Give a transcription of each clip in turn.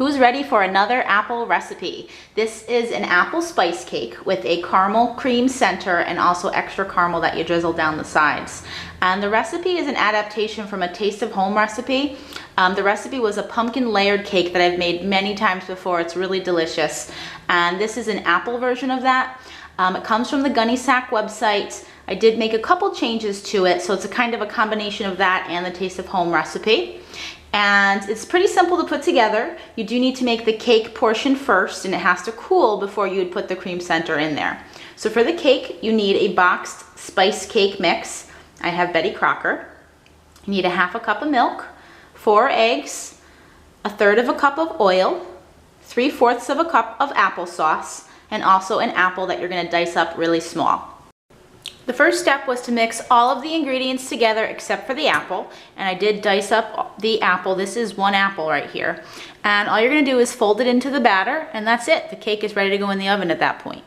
Who's ready for another apple recipe? This is an apple spice cake with a caramel cream center and also extra caramel that you drizzle down the sides. And the recipe is an adaptation from a Taste of Home recipe. The recipe was a pumpkin layered cake that I've made many times before. It's really delicious. And this is an apple version of that. It comes from the Gunny Sack website. I did make a couple changes to it, so it's a kind of a combination of that and the Taste of Home recipe. And it's pretty simple to put together. You do need to make the cake portion first, and it has to cool before you would put the cream center in there. So for the cake, you need a boxed spice cake mix. I have Betty Crocker. You need a half a cup of milk, 4 eggs, a third of a cup of oil, 3/4 of a cup of applesauce, and also an apple that you're gonna dice up really small. The first step was to mix all of the ingredients together except for the apple, and I did dice up the apple. This is 1 apple right here. And all you're gonna do is fold it into the batter, and that's it. The cake is ready to go in the oven at that point.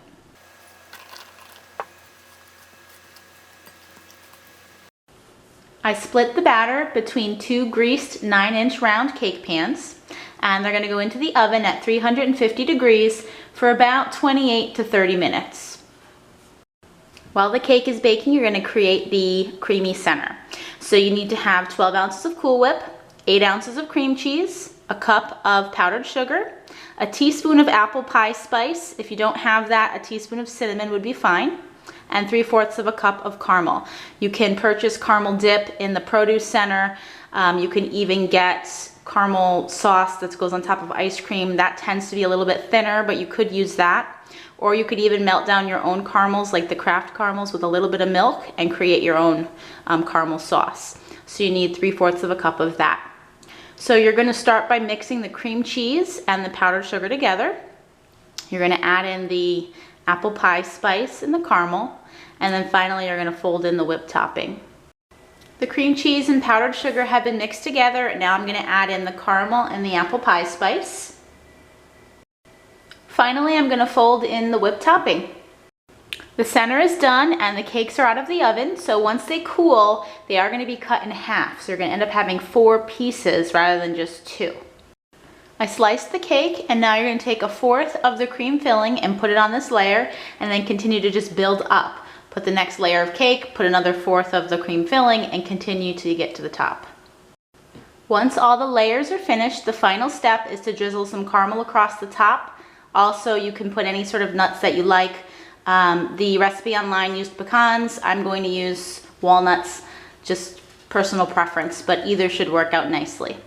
I split the batter between 2 greased 9-inch round cake pans, and they're gonna go into the oven at 350 degrees for about 28 to 30 minutes. While the cake is baking, you're going to create the creamy center. So you need to have 12 ounces of Cool Whip, 8 ounces of cream cheese, a cup of powdered sugar, a teaspoon of apple pie spice. If you don't have that, a teaspoon of cinnamon would be fine, and 3/4 of a cup of caramel. You can purchase caramel dip in the produce center. You can even get caramel sauce that goes on top of ice cream. That tends to be a little bit thinner, but you could use that. Or you could even melt down your own caramels, like the Kraft caramels, with a little bit of milk and create your own caramel sauce. So you need 3/4 of a cup of that. So you're gonna start by mixing the cream cheese and the powdered sugar together. You're gonna add in the apple pie spice and the caramel. And then finally, you're gonna fold in the whipped topping. The cream cheese and powdered sugar have been mixed together. Now I'm gonna add in the caramel and the apple pie spice. Finally, I'm gonna fold in the whipped topping. The center is done and the cakes are out of the oven, so once they cool, they are gonna be cut in half. So you're gonna end up having 4 pieces rather than just 2. I sliced the cake, and now you're gonna take 1/4 of the cream filling and put it on this layer, and then continue to just build up. Put the next layer of cake, put another 1/4 of the cream filling, and continue till you get to the top. Once all the layers are finished, the final step is to drizzle some caramel across the top. Also, you can put any sort of nuts that you like. The recipe online used pecans. I'm going to use walnuts, just personal preference, but either should work out nicely.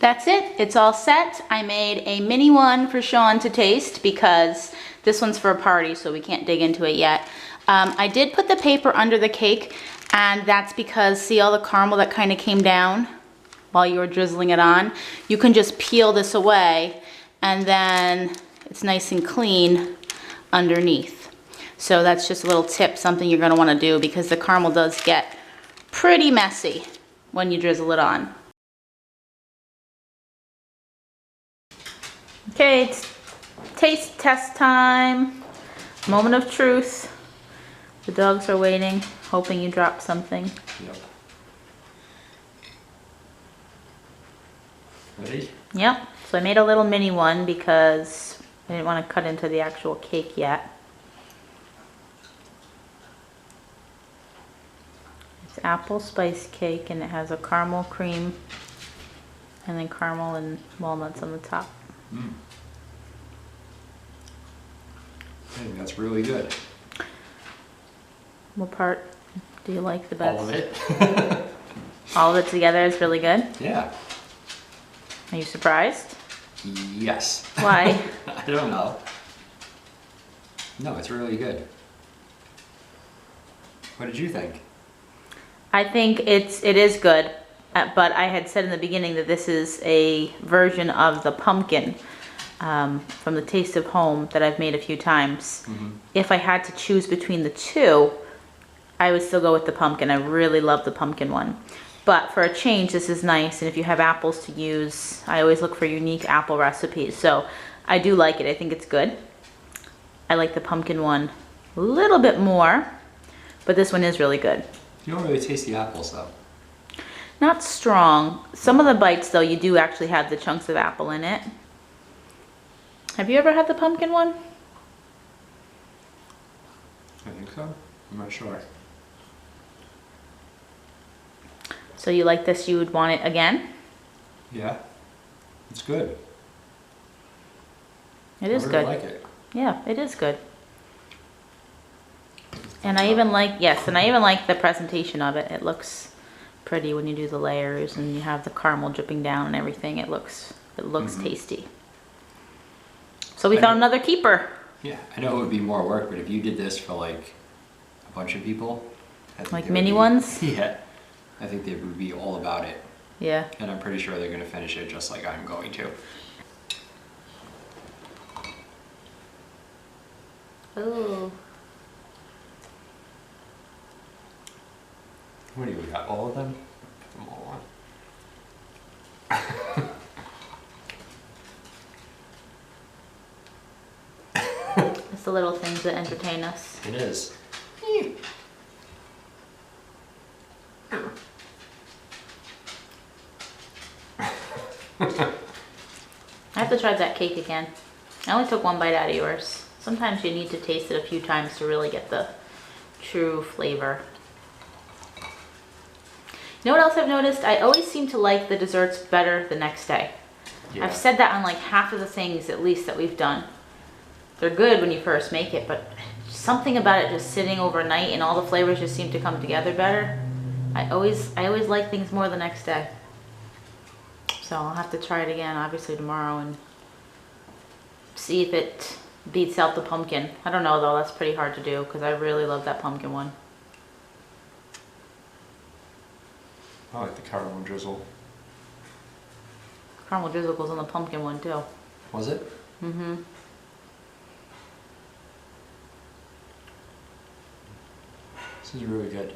That's it, it's all set. I made a mini one for Sean to taste because this one's for a party, so we can't dig into it yet. I did put the paper under the cake, and that's because, see all the caramel that kind of came down while you were drizzling it on? You can just peel this away, and then it's nice and clean underneath. So that's just a little tip, something you're gonna wanna do, because the caramel does get pretty messy when you drizzle it on. Okay, it's taste test time. Moment of truth. The dogs are waiting, hoping you drop something. Yep. Ready? Yep. So I made a little mini one because I didn't want to cut into the actual cake yet. It's apple spice cake, and it has a caramel cream and then caramel and walnuts on the top. Mm. I think that's really good. What part do you like the best? All of it. All of it together is really good? Yeah. Are you surprised? Yes. Why? I don't know. No, it's really good. What did you think? I think it is good, but I had said in the beginning that this is a version of the pumpkin from the Taste of Home that I've made a few times. Mm-hmm. If I had to choose between the two, I would still go with the pumpkin. I really love the pumpkin one. But for a change, this is nice, and if you have apples to use, I always look for unique apple recipes. So I do like it. I think it's good. I like the pumpkin one a little bit more, but this one is really good. You don't really taste the apples though. Not strong. Some of the bites though, you do actually have the chunks of apple in it. Have you ever had the pumpkin one? I think so. I'm not sure. So you like this, you would want it again? Yeah. It's good. It is I really good. like it. Yeah, it is good. And I even like, yes, and I even like the presentation of it. It looks pretty when you do the layers and you have the caramel dripping down and everything. It looks tasty. So we found another keeper. Yeah, I know it would be more work, but if you did this for like a bunch of people, I think Like they would mini be- ones? Yeah, I think they would be all about it. Yeah. And I'm pretty sure they're gonna finish it just like I'm going to. Oh. What do you got? All of them? Put them all on. It's the little things that entertain us. It is. I have to try that cake again. I only took one bite out of yours. Sometimes you need to taste it a few times to really get the true flavor. You know what else I've noticed? I always seem to like the desserts better the next day. Yeah. I've said that on like half of the things at least that we've done. They're good when you first make it, but something about it just sitting overnight and all the flavors just seem to come together better. I always like things more the next day. So I'll have to try it again, obviously tomorrow, and see if it beats out the pumpkin. I don't know though, that's pretty hard to do because I really love that pumpkin one. I like the caramel drizzle. Caramel drizzle goes on the pumpkin one too. Was it? Mm-hmm. This is really good.